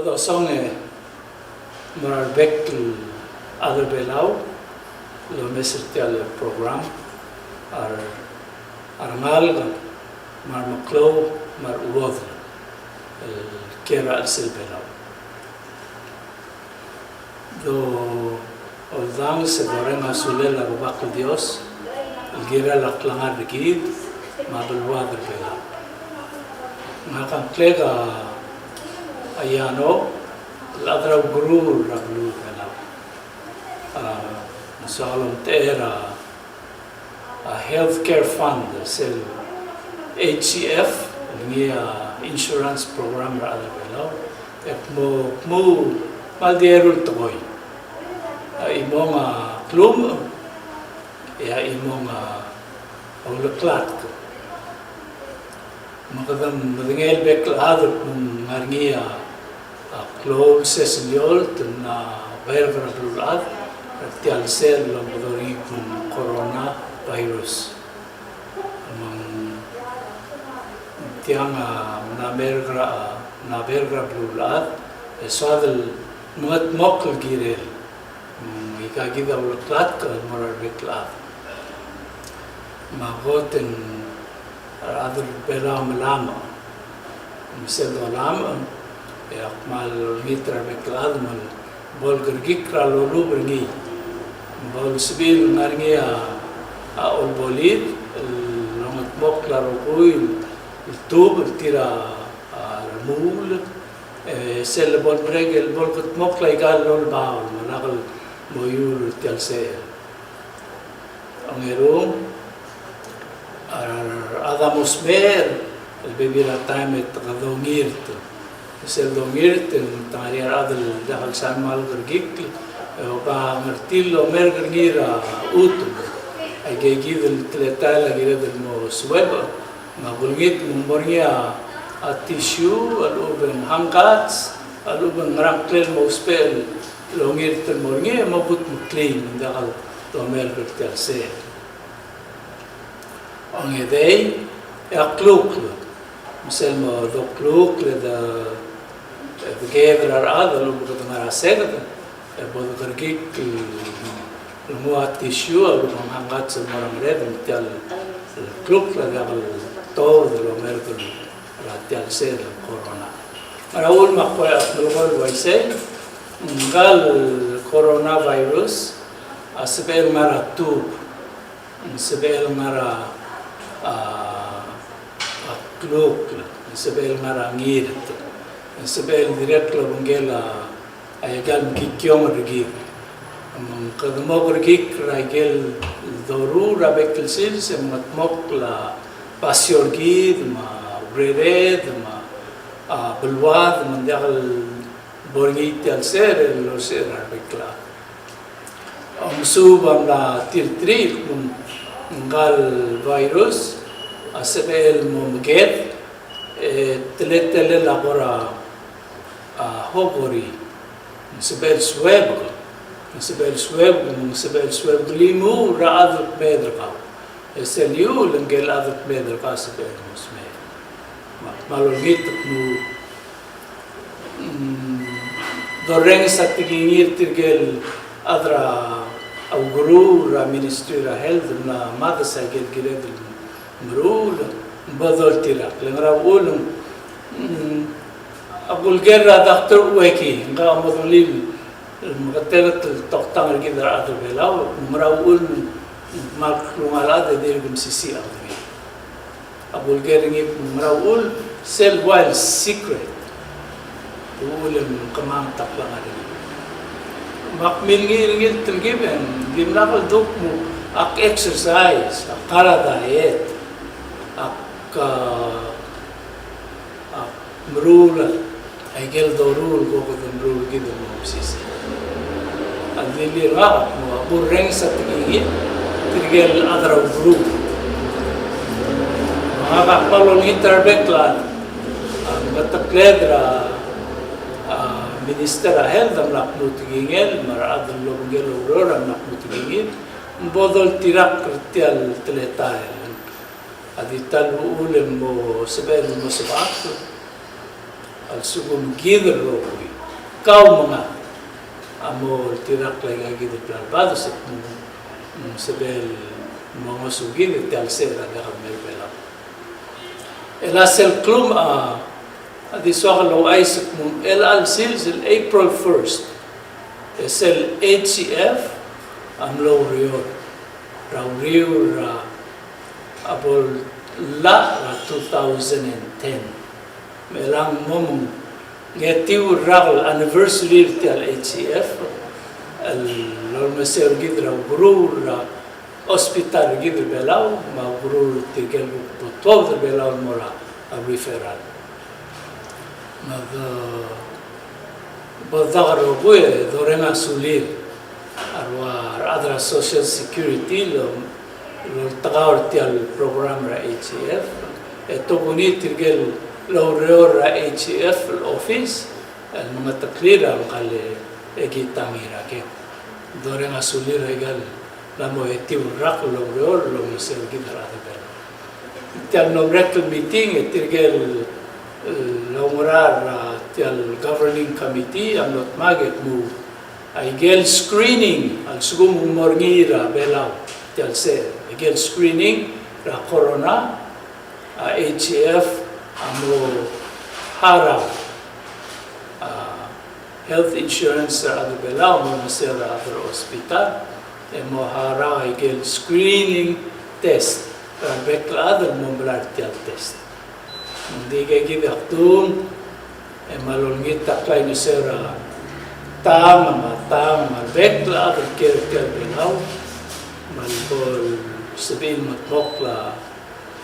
Todo songe mararbek other belau lo mesirtial program arngal mar maklo mar uod el kera al sil belau do oldang se dorema sulela rubak Dios el gira la klangar rigid mabelwa belau ngakang klega ayano ladra guru raglu belau Salom Tera a healthcare fund sel HCF niya insurance program ra ala belau ek mo malderul toy imong klum ya imong ulaklat makadam madingel beklado kung ngarngia klum sesiol na vergara blulad tial sel lo bodori kung corona virus among tiang na vergara blulad eswadel ngat mokl girel ikagida ulaklat ka morar beklat magoten adar bela malama misel lama ya mal mitra beklat mal bol gergikra lolu berngi bol sibil ngarngi ol bolid longat mok la rokuil tub tira mul sel bol bregel bol kut mok la igal lol baul manakal moyul tial se angero adamos mer el bebila time tadongir sel dongir tangariar adal dahal samal gergik ba martillo merger ngira utu ay gigidel tletala giredel mo sweba mabulgit mumbornia at tissue alubeng hangkats alubeng rangklel mo spell longir tel mornge mabut mo clean dahal to merger telse ang edey kluk misal mo do kluk le da begever adal ubut marasegad bod gergik muat tissue alu hangkat semarang red tial kluk la gal todo lo merkel la tial sel corona araul makoy global waise ngal coronavirus asbel maratu asbel mara kluk asbel mara ngir asbel direct la bungela ayagal kikyong rigid kadmo rigid ragel doru rabekil sil se matmok la pasiorgid ma brered ma belwad mandial borgit al ser lo ser rabekla subam la tiltril ngal virus asbel mumget teletele labora hobori Sebel sweb limu raadut medrka eseliu lengel adut medrka sebel musme malolgit nu doreng satigingir tirgel adra au guru ra ministry ra health na madasa gel gired mrul badol tirak lengra ulum Bulgaria doctor weki nga modulil magatelat toktang gidra ato belau maraul maklungala de dirgum sisi avi Bulgaria ngi maraul sel while secret ulem kamang taplang ari makmil ngir tilgiben gimnakal duk mo ak exercise ak kara diet ak mrula ay gel dorul ko mrul gido mo sisi adili ra mo burreng sa tigil tigel adra group mga palong interbeklan ang matakledra minister health ang nakmutigingel maraadang lobgel aurora nakmutigingel bodol tirak kritial teletay adital ulem mo sabel mo sabato al sugum gider rokoy ikaw mga amo tirak lagi gid plarbado sa sebel mga sugid ti alser aga kamel bela ela sel klum adi soa lo ay sa el al sils el April 1st sel HCF am lo rio ra rio ra abol la 2010 melang momong Ngetiu ragal anniversary ti al HCF al mesel gidra guru ra hospital gidra belaw ma guru ti gel potov belaw mora a referral ma badar rogue dorena sulir arwa adra social security lo tagawar ti al program ra HCF eto bunit ti gel lo reora HCF office al mga taklira kali egitang irake dore nga sulir regal la mo etiu rak lo reor lo misel gidara bel tial no rectal meeting etirgel lo morar tial governing committee ang not maget mu ay gel screening al sugum morngira belaw tial se gel screening ra corona HCF amo harap health insurance sa other belaw mo sa other hospital mo harap ay gel screening test bekla other mo blood test hindi kay gidaktum malungit taklay ni sera tama bekla other care belaw malbol sabihin matmokla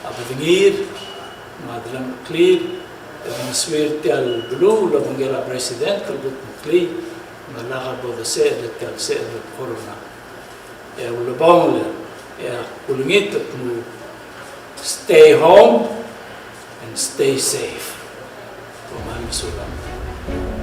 abadingir madalang clear ang swerte al blue labang gala president kalbut clear malaka bo the said that said the corona ulabang kulungit at mo stay home and stay safe. Pumamisulang.